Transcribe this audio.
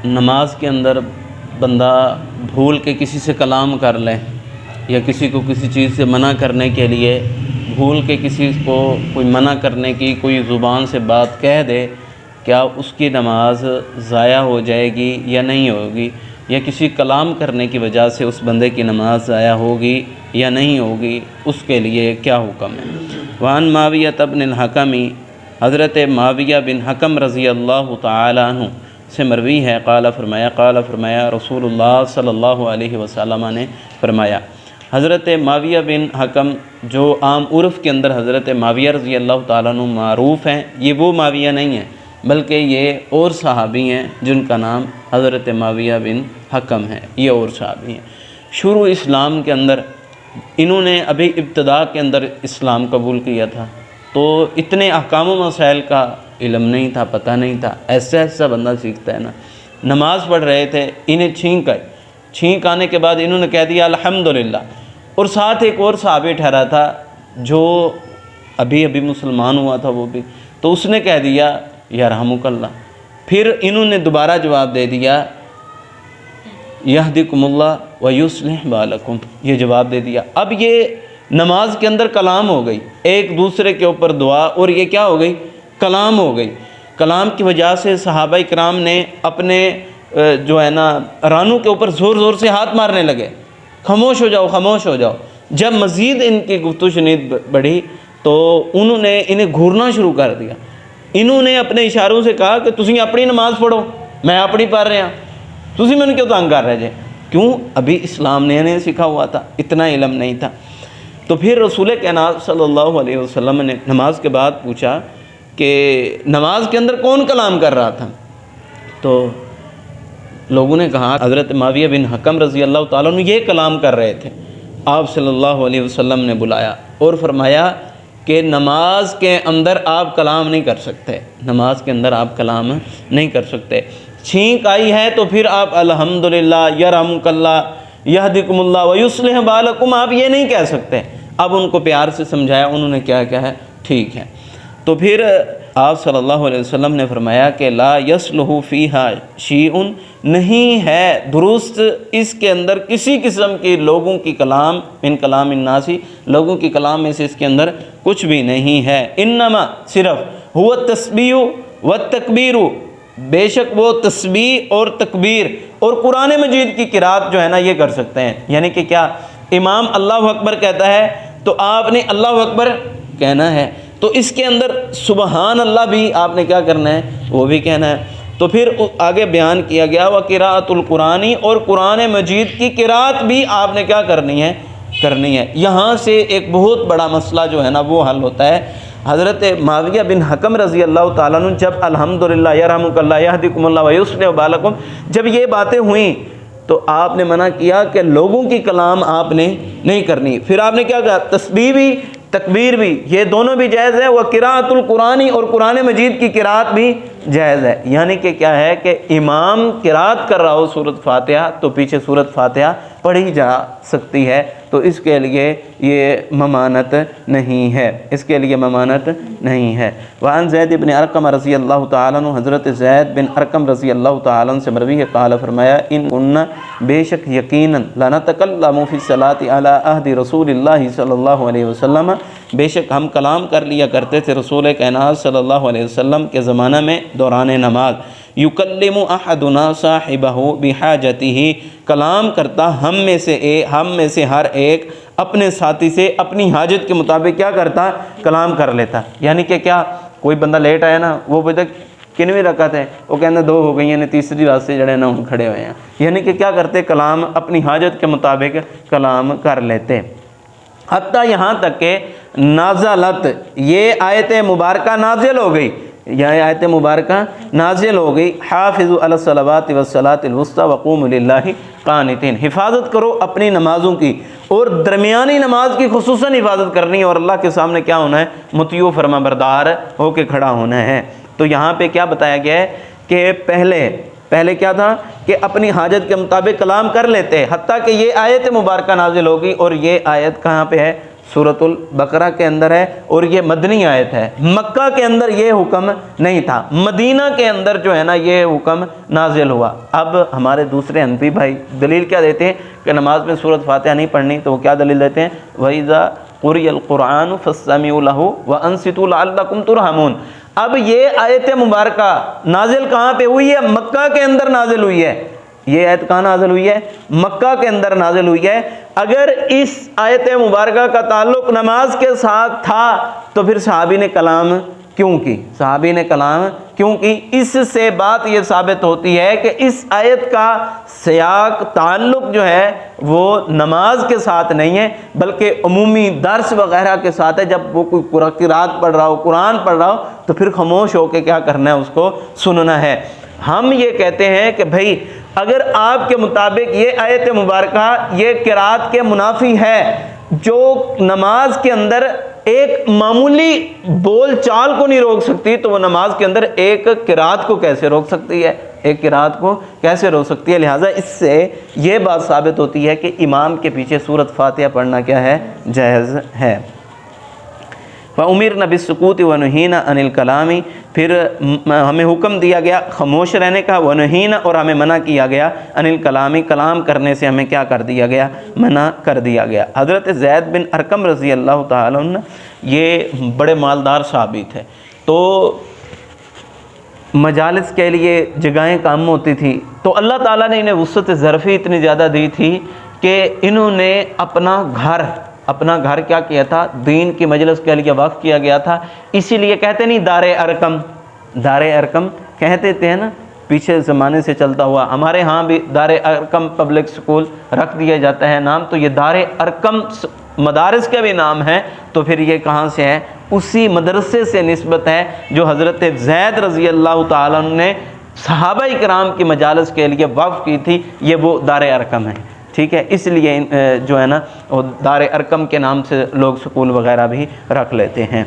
نماز کے اندر بندہ بھول کے کسی سے کلام کر لے یا کسی کو کسی چیز سے منع کرنے کے لیے بھول کے کسی کو کوئی منع کرنے کی کوئی زبان سے بات کہہ دے، کیا اس کی نماز ضائع ہو جائے گی یا نہیں ہوگی؟ یا کسی کلام کرنے کی وجہ سے اس بندے کی نماز ضائع ہوگی یا نہیں ہوگی؟ اس کے لیے کیا حکم ہے؟ وعن معاویہ بن الحکم، حضرت معاویہ بن حکم رضی اللہ تعالی عنہ سے مروی ہے، قال فرمایا رسول اللہ صلی اللہ علیہ وسلم نے فرمایا۔ حضرت معاویہ بن حکم جو عام عرف کے اندر حضرت معاویہ رضی اللہ تعالیٰ عنہ معروف ہیں، یہ وہ معاویہ نہیں ہیں بلکہ یہ اور صحابی ہیں جن کا نام حضرت معاویہ بن حکم ہے، یہ اور صحابی ہیں۔ شروع اسلام کے اندر انہوں نے ابھی ابتدا کے اندر اسلام قبول کیا تھا، تو اتنے احکام و مسائل کا علم نہیں تھا، پتہ نہیں تھا، ایسا بندہ سیکھتا ہے نا۔ نماز پڑھ رہے تھے، انہیں چھینک آنے کے بعد انہوں نے کہہ دیا الحمدللہ، اور ساتھ ایک اور صحابی ٹھہرا تھا جو ابھی مسلمان ہوا تھا وہ بھی، تو اس نے کہہ دیا یرحمک اللہ۔ پھر انہوں نے دوبارہ جواب دے دیا یہدکم اللہ ویصلح بالکم، یہ جواب دے دیا۔ اب یہ نماز کے اندر کلام ہو گئی، ایک دوسرے کے اوپر دعا، اور یہ کیا ہو گئی؟ کلام ہو گئی۔ کلام کی وجہ سے صحابہ کرام نے اپنے جو ہے نا رانوں کے اوپر زور سے ہاتھ مارنے لگے، خاموش ہو جاؤ۔ جب مزید ان کی گفت و شنید بڑھی تو انہوں نے انہیں گھورنا شروع کر دیا۔ انہوں نے اپنے اشاروں سے کہا کہ تسی اپنی نماز پڑھو، میں اپنی پڑھ رہا، تسی میں کیوں تنگ کر رہے جے؟ کیوں؟ ابھی اسلام نے سکھا ہوا تھا، اتنا علم نہیں تھا۔ تو پھر رسول کائنات صلی اللہ علیہ وسلم نے نماز کے بعد پوچھا کہ نماز کے اندر کون کلام کر رہا تھا؟ تو لوگوں نے کہا حضرت معاویہ بن حکم رضی اللہ تعالیٰ عنہ یہ کلام کر رہے تھے۔ آپ صلی اللہ علیہ وسلم نے بلایا اور فرمایا کہ نماز کے اندر آپ کلام نہیں کر سکتے، نماز کے اندر آپ کلام نہیں کر سکتے۔ چھینک آئی ہے تو پھر آپ الحمدللہ یرحمک اللہ یہدکم اللہ ویصلح بالکم آپ یہ نہیں کہہ سکتے۔ اب ان کو پیار سے سمجھایا، انہوں نے کیا کہا ہے؟ ٹھیک ہے۔ تو پھر آپ صلی اللہ علیہ وسلم نے فرمایا کہ لا یصلح فیہا شیء، نہیں ہے درست اس کے اندر کسی قسم کی لوگوں کی کلام، من کلام الناس، لوگوں کی کلام میں سے اس کے اندر کچھ بھی نہیں ہے۔ انما صرف ہوا التسبیح والتکبیر، بے شک وہ تسبیح اور تکبیر اور قرآن مجید کی قرات جو ہے نا یہ کر سکتے ہیں۔ یعنی کہ کیا؟ امام اللہ اکبر کہتا ہے تو آپ نے اللہ اکبر کہنا ہے، تو اس کے اندر سبحان اللہ بھی آپ نے کیا کرنا ہے؟ وہ بھی کہنا ہے۔ تو پھر آگے بیان کیا گیا وقراءۃ القرآن، اور قرآن مجید کی قرات بھی آپ نے کیا کرنی ہے؟ یہاں سے ایک بہت بڑا مسئلہ جو ہے نا وہ حل ہوتا ہے۔ حضرت معاویہ بن حکم رضی اللہ تعالیٰ عنہ جب الحمدللہ یرحمک اللہ یہدکم اللہ ویصلح بالکم جب یہ باتیں ہوئیں تو آپ نے منع کیا کہ لوگوں کی کلام آپ نے نہیں کرنی۔ پھر آپ نے کیا کہا؟ تسبیح بھی تکبیر بھی یہ دونوں بھی جائز ہے، وقراءۃ القرآن اور قرآن مجید کی قرات بھی جائز ہے۔ یعنی کہ کیا ہے کہ امام قرات کر رہا ہو سورۃ فاتحہ تو پیچھے سورۃ فاتحہ پڑھی جا سکتی ہے، تو اس کے لیے یہ ممانت نہیں ہے، وعن زید بن ارقم رضی اللہ تعالیٰ عنہ، حضرت زید بن ارقم رضی اللہ تعالیٰ عنہ سے مروی ہے، قال فرمایا ان کننا، بے شک یقیناً، لنتکلم فی الصلاۃ علی عہد رسول اللہ صلی اللہ علیہ وسلم، بے شک ہم کلام کر لیا کرتے تھے رسول کائنات صلی اللہ علیہ وسلم کے زمانہ میں دوران نماز۔ یکلم احدنا صاحبہ بحاجتہ، کلام کرتا ہم میں سے ہر ایک اپنے ساتھی سے اپنی حاجت کے مطابق کیا کرتا؟ کلام کر لیتا۔ یعنی کہ کیا؟ کوئی بندہ لیٹ آیا نا، وہ بولتا کنویں رکعت ہے، وہ کہنا 2 ہو گئی ہیں، تیسری واسطے جڑے نا ہم کھڑے ہوئے ہیں۔ یعنی کہ کیا کرتے؟ کلام اپنی حاجت کے مطابق کلام کر لیتے۔ حتیٰ یہاں تک کہ نازلت، یہ آیت مبارکہ نازل ہو گئی، حافظوا علی الصلوات والصلاۃ الوسطی وقوموا للہ قانتین، حفاظت کرو اپنی نمازوں کی، اور درمیانی نماز کی خصوصاً حفاظت کرنی ہے، اور اللہ کے سامنے کیا ہونا ہے؟ مطیع و فرما بردار ہو کے کھڑا ہونا ہے۔ تو یہاں پہ کیا بتایا گیا ہے کہ پہلے کیا تھا کہ اپنی حاجت کے مطابق کلام کر لیتے، حتیٰ کہ یہ آیت مبارکہ نازل ہوگی، اور یہ آیت کہاں پہ ہے؟ سورۃ البقرہ کے اندر ہے اور یہ مدنی آیت ہے۔ مکہ کے اندر یہ حکم نہیں تھا، مدینہ کے اندر جو ہے نا یہ حکم نازل ہوا۔ اب ہمارے دوسرے حنفی بھائی دلیل کیا دیتے ہیں کہ نماز میں سورۃ فاتحہ نہیں پڑھنی، تو وہ کیا دلیل دیتے ہیں؟ وَإِذَا قُرِئَ الْقُرْآنُ فَاسْتَمِعُوا لَهُ وَأَنصِتُوا لَعَلَّكُمْ تُرْحَمُونَ۔ اب یہ آیت مبارکہ نازل کہاں پہ ہوئی ہے؟ مکہ کے اندر نازل ہوئی ہے۔ یہ آیت کہاں نازل ہوئی ہے؟ مکہ کے اندر نازل ہوئی ہے۔ اگر اس آیت مبارکہ کا تعلق نماز کے ساتھ تھا تو پھر صحابی نے کلام کیوں کی؟ صحابی نے کلام کیوں کی؟ اس سے بات یہ ثابت ہوتی ہے کہ اس آیت کا سیاق تعلق جو ہے وہ نماز کے ساتھ نہیں ہے بلکہ عمومی درس وغیرہ کے ساتھ ہے۔ جب وہ کوئی قرآن پڑھ رہا ہو، قرآن پڑھ رہا ہو تو پھر خاموش ہو کے کیا کرنا ہے؟ اس کو سننا ہے۔ ہم یہ کہتے ہیں کہ بھائی اگر آپ کے مطابق یہ آیت مبارکہ یہ قرات کے منافی ہے، جو نماز کے اندر ایک معمولی بول چال کو نہیں روک سکتی، تو وہ نماز کے اندر ایک قرات کو کیسے روک سکتی ہے؟ ایک قرات کو کیسے روک سکتی ہے؟ لہٰذا اس سے یہ بات ثابت ہوتی ہے کہ امام کے پیچھے سورۃ فاتحہ پڑھنا کیا ہے؟ جائز ہے۔ فَأُمِرْنَا بِالسُّكُوتِ وَنُهِينَا عَنِ الْكَلَامِ، پھر ہمیں حکم دیا گیا خاموش رہنے کا، وَنُهِينَا، اور ہمیں منع کیا گیا، عَنِ الْكَلَامِ، کلام کرنے سے ہمیں کیا کر دیا گیا؟ منع کر دیا گیا۔ حضرت زید بن ارقم رضی اللہ تعالیٰ عنہ یہ بڑے مالدار صحابی تھے، تو مجالس کے لیے جگہیں کم ہوتی تھی، تو اللہ تعالیٰ نے انہیں وسعت ظرفی اتنی زیادہ دی تھی کہ انہوں نے اپنا گھر کیا کیا تھا؟ دین کی مجلس کے لیے وقف کیا گیا تھا۔ اسی لیے کہتے نہیں دار ارقم، دار ارقم کہتے تھے نا، پیچھے زمانے سے چلتا ہوا۔ ہمارے ہاں بھی دار ارقم پبلک سکول رکھ دیا جاتا ہے نام، تو یہ دار ارقم مدارس کے بھی نام ہے، تو پھر یہ کہاں سے ہے؟ اسی مدرسے سے نسبت ہے جو حضرت زید رضی اللہ تعالیٰ عنہ نے صحابہ کرام کی مجالس کے لیے وقف کی تھی، یہ وہ دار ارقم ہے۔ ٹھیک ہے، اس لیے جو ہے نا وہ دار ارقم کے نام سے لوگ سکول وغیرہ بھی رکھ لیتے ہیں۔